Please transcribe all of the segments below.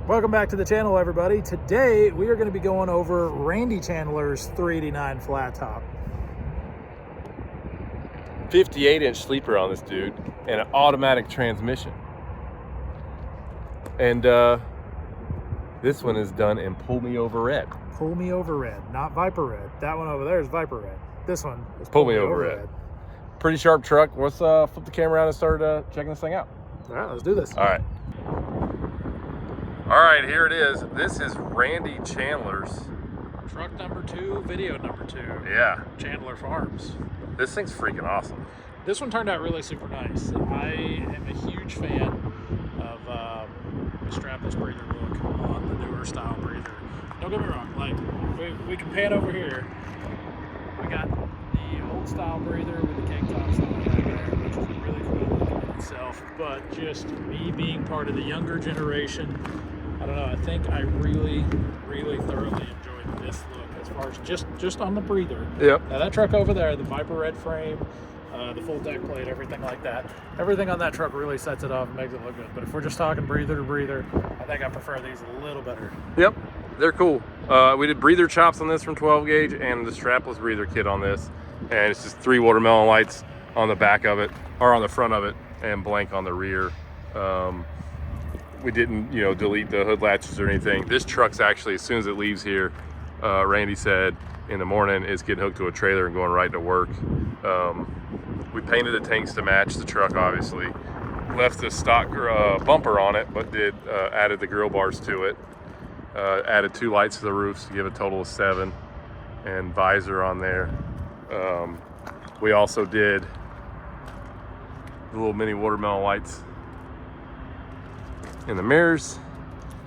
Welcome back to the channel, everybody. Today we are going to be going over Randy Chandler's 389 flat top. 58-inch sleeper on this dude and an automatic transmission. And this one is done in Pull Me Over Red. Pull Me Over Red, not Viper Red. That one over there is Viper Red. This one is Pull Me Over Red. Pretty sharp truck. Let's flip the camera around and start checking this thing out. All right, let's do this. All right. All right, here it is. This is Randy Chandler's. Truck number 2, video number 2. Yeah. Chandler Farms. This thing's freaking awesome. This one turned out really super nice. I am a huge fan of the strapless breather look on the newer style breather. Don't get me wrong, like we can pan over here. We got the old style breather with the keg tops on the back there, which is really cool look in itself. But just me being part of the younger generation, I don't know, I think I really thoroughly enjoyed this look as far as just on the breather. Yep. Now that truck over there, the Viper Red frame, the full deck plate, everything like that. Everything on that truck really sets it off and makes it look good. But if we're just talking breather to breather, I think I prefer these a little better. Yep, they're cool. We did breather chops on this from 12 gauge and the strapless breather kit on this. And it's just 3 watermelon lights on the back of it, or on the front of it, and blank on the rear. We didn't, delete the hood latches or anything. This truck's actually, as soon as it leaves here, Randy said in the morning, it's getting hooked to a trailer and going right to work. We painted the tanks to match the truck, obviously. Left the stock bumper on it, but added the grill bars to it. Added 2 lights to the roofs to give a total of 7, and visor on there. We also did the little mini watermelon lights in the mirrors,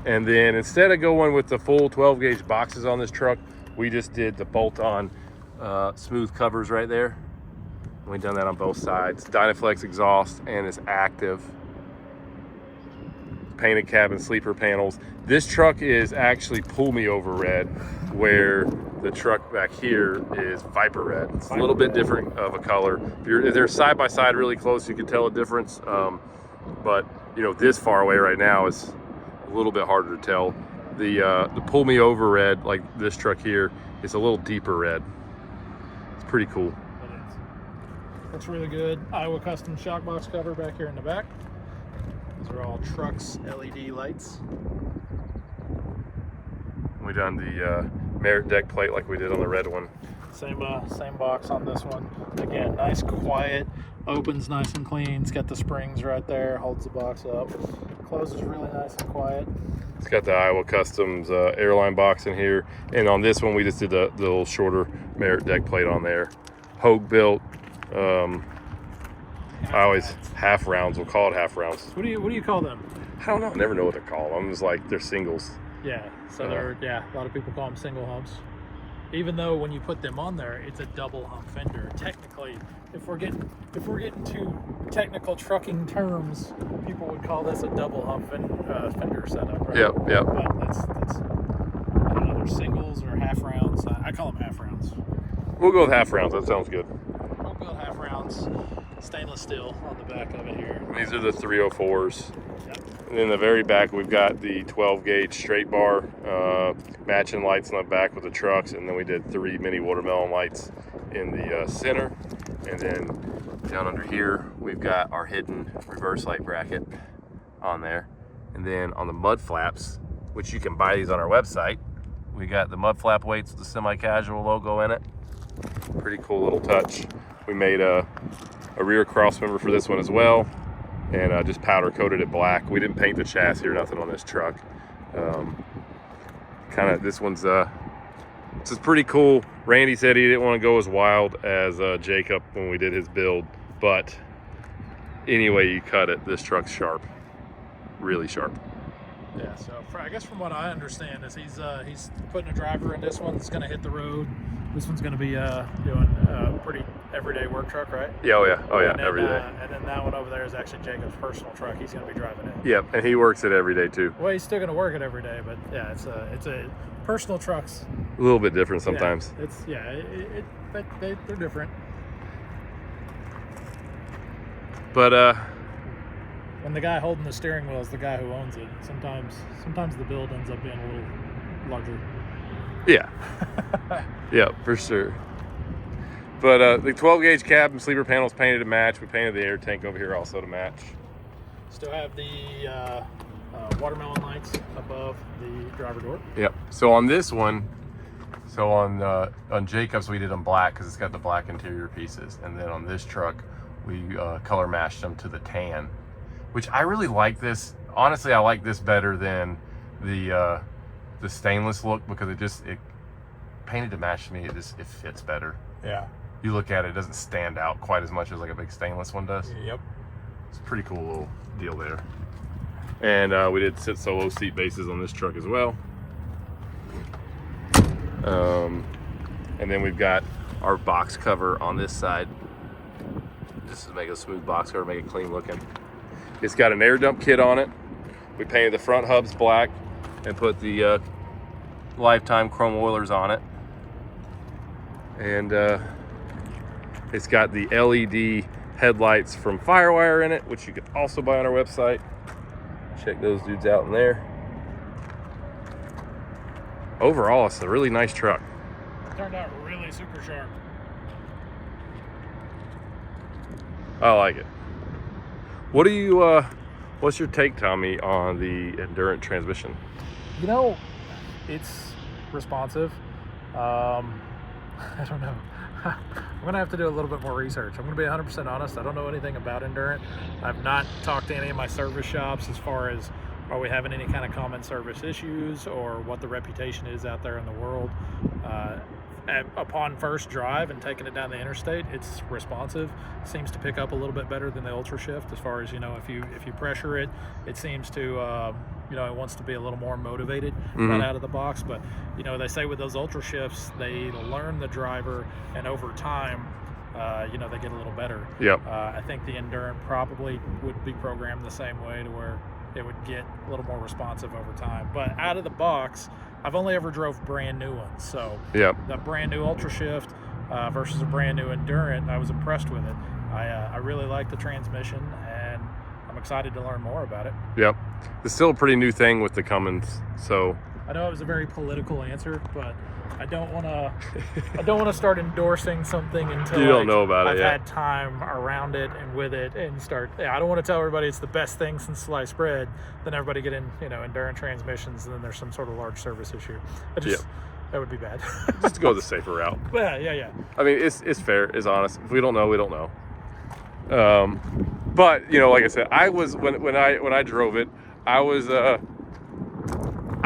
and then instead of going with the full 12 gauge boxes on this truck, we just did the bolt-on smooth covers right there. We've done that on both sides. Dynaflex exhaust, and it's active. Painted cabin sleeper panels. This truck is actually Pull Me Over Red, where the truck back here is Viper Red. It's a little bit different of a color. If they're side by side really close, you can tell a difference. But this far away right now is a little bit harder to tell. The Pull Me Over Red, like this truck here, is a little deeper red. It's pretty cool. It is. That's really good. Iowa Custom shock box cover back here in the back. These are all trucks LED lights. We done the Merit deck plate like we did on the red one. Same box on this one. Again, nice, quiet, opens nice and clean. It's got the springs right there, holds the box up. Closes really nice and quiet. It's got the Iowa Customs airline box in here. And on this one, we just did the little shorter Merit deck plate on there. Hogue built. I always half rounds. We'll call it half rounds. What do you call them? I don't know. I never know what they're called. I'm just like, they're singles. Yeah. So they're a lot of people call them single humps. Even though when you put them on there, it's a double hump fender. Technically, if we're getting to technical trucking terms, people would call this a double hump fender setup, right? Yep. But that's I don't know, they're singles or half rounds. I call them half rounds. We'll go with half rounds. That sounds good. We'll go with half rounds. Stainless steel on the back of it here. These are the 304s. Yep. And in the very back, we've got the 12 gauge straight bar, matching lights on the back with the trucks. And then we did 3 mini watermelon lights in the center. And then down under here, we've got our hidden reverse light bracket on there. And then on the mud flaps, which you can buy these on our website, we got the mud flap weights with the semi-casual logo in it. Pretty cool little touch. We made a rear cross member for this one as well, and just powder coated it black. We didn't paint the chassis or nothing on this truck. This one's this is pretty cool. Randy said he didn't want to go as wild as Jacob when we did his build, but anyway you cut it, this truck's sharp, really sharp. Yeah, so I guess from what I understand is he's putting a driver in this one that's going to hit the road. This one's going to be doing pretty everyday work truck, right? Yeah, oh yeah, and then, every day. And then that one over there is actually Jacob's personal truck. He's going to be driving it. Yep, and he works it every day too. Well, he's still going to work it every day, but yeah, it's a personal trucks. A little bit different sometimes. Yeah, they're different. But when the guy holding the steering wheel is the guy who owns it, sometimes the build ends up being a little larger. Yeah. Yeah, for sure. But the 12 gauge cab and sleeper panels painted to match. We painted the air tank over here also to match. Still have the watermelon lights above the driver door. Yep. So on this one, so on Jacob's we did them black because it's got the black interior pieces, and then on this truck we color matched them to the tan, which I really like this. Honestly, I like this better than the stainless look because it painted to match to me. It fits better. Yeah. You look at it, it doesn't stand out quite as much as like a big stainless one does. Yep. It's a pretty cool little deal there. And we did sit solo seat bases on this truck as well. And then we've got our box cover on this side. Just to make a smooth box cover, make it clean looking. It's got an air dump kit on it. We painted the front hubs black and put the lifetime chrome oilers on it. And it's got the LED headlights from Firewire in it, which you can also buy on our website. Check those dudes out in there. Overall, it's a really nice truck. Turned out really super sharp. I like it. What do you what's your take, Tommy, on the Endurant transmission? You know, it's responsive. I don't know. I'm gonna have to do a little bit more research. I'm gonna be 100% honest. I don't know anything about Endurant. I've not talked to any of my service shops as far as are we having any kind of common service issues or what the reputation is out there in the world. Upon first drive and taking it down the interstate, it's responsive. Seems to pick up a little bit better than the Ultra Shift as far as, you know, if you pressure it, it seems to, you know, it wants to be a little more motivated right out of the box. But, you know, they say with those Ultra Shifts, they learn the driver, and over time, you know, they get a little better. Yep. I think the Endurant probably would be programmed the same way to where it would get a little more responsive over time. But out of the box, I've only ever drove brand new ones. So yep. That brand new Ultra Shift versus a brand new Endurant, I was impressed with it. I really like the transmission, and I'm excited to learn more about it. Yep. It's still a pretty new thing with the Cummins, so. I know it was a very political answer, but I don't want to start endorsing something until you don't know about I've it. had time around it and with it, and start. I don't want to tell everybody it's the best thing since sliced bread. Then everybody get in, you know, Endurant transmissions, and then there's some sort of large service issue. That would be bad. Just to go the safer route. Yeah. I mean, it's fair, it's honest. If we don't know, we don't know. But you know, like I said, I was when I drove it, I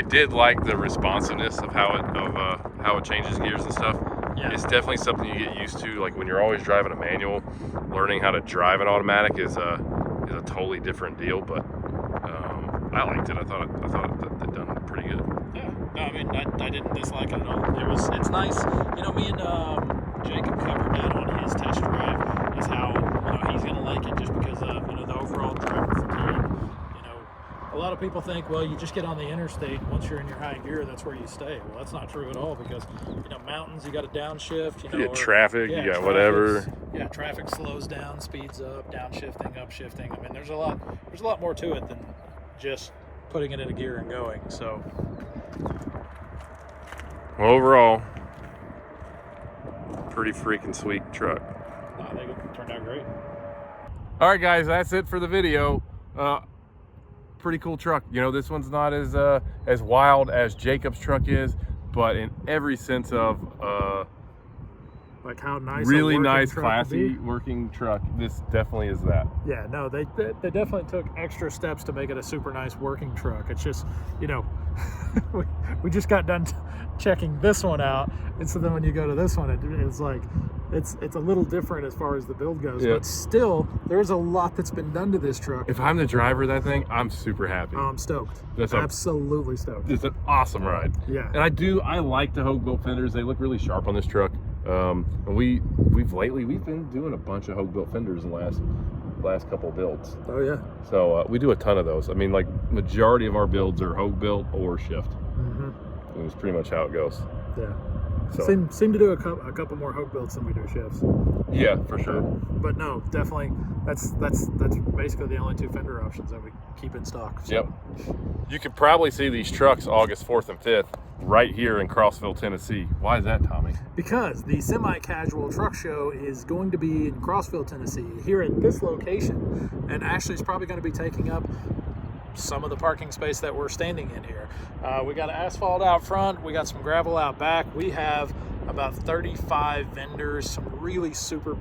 did like the responsiveness of how it changes gears and stuff. Yeah. It's definitely something you get used to. Like when you're always driving a manual, learning how to drive an automatic is a totally different deal. But I liked it. I thought it done pretty good. Yeah. No, I mean, I didn't dislike it at all. It's nice. You know, me and Jacob covered that on his test drive. Is how, you know, he's gonna like it just because of, you know, the overall driver fatigue. You know, a lot of people think, well, you just get on the interstate, once you're in your high gear, that's where you stay. Well, that's not true at all, because, you know, mountains, you got to downshift, you know. You get traffic, you got whatever. Yeah, traffic slows down, speeds up, downshifting, upshifting. I mean, there's a lot more to it than just putting it in a gear and going, so. Well, overall, pretty freaking sweet truck. I think it turned out great. All right, guys, that's it for the video. Pretty cool truck. You know, this one's not as wild as Jacob's truck is, but in every sense of like how nice, really nice, classy working truck, this definitely is that. Yeah, no, they definitely took extra steps to make it a super nice working truck. It's just, you know, we just got done checking this one out, and so then when you go to this one, it's like it's a little different as far as the build goes. But still, there's a lot that's been done to this truck. If I'm the driver of that thing, I'm super happy. I'm stoked. That's absolutely stoked. It's an awesome ride. Yeah, and I like the Hogue built fenders. They look really sharp on this truck. And we've been doing a bunch of Hogue built fenders in the last couple of builds. Oh yeah. So we do a ton of those. I mean, like majority of our builds are Hogue built or shift. It was pretty much how it goes. Yeah. So seem to do a couple more Hoke builds than we do shifts. yeah, for sure. But no, definitely that's basically the only two fender options that we keep in stock. So. Yep. You could probably see these trucks August 4th and 5th right here in Crossville, Tennessee. Why is that, Tommy? Because the semi-casual truck show is going to be in Crossville, Tennessee, here at this location, and Ashley's probably going to be taking up some of the parking space that we're standing in here. We got asphalt out front, we got some gravel out back. We have about 35 vendors, some really super,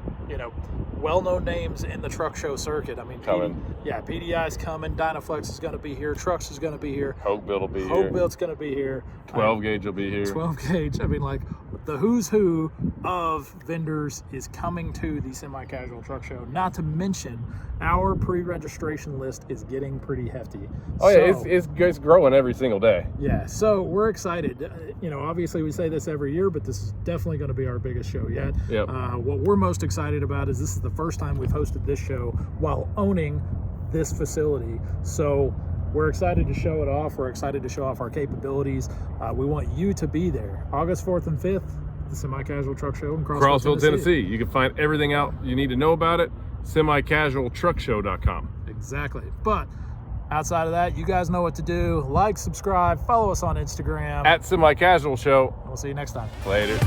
well-known names in the truck show circuit. I mean, PDI's coming, Dynaflex is going to be here, Trucks is going to be here, Hoke Built will be here, Hoke Built's going to be here, 12 gauge will be here, 12 gauge. I mean, like, the who's who of vendors is coming to the semi-casual truck show. Not to mention, our pre-registration list is getting pretty hefty. Oh yeah, it's growing every single day. Yeah, so we're excited. Obviously we say this every year, but this is definitely going to be our biggest show yet. Yep. What we're most excited about is this is the first time we've hosted this show while owning this facility. So we're excited to show it off. We're excited to show off our capabilities. We want you to be there. August 4th and 5th, the Semi-Casual Truck Show in Crossville, Tennessee. You can find everything out you need to know about it. semicasualtruckshow.com. Exactly. But outside of that, you guys know what to do. Like, subscribe, follow us on Instagram. @semicasual show. We'll see you next time. Later.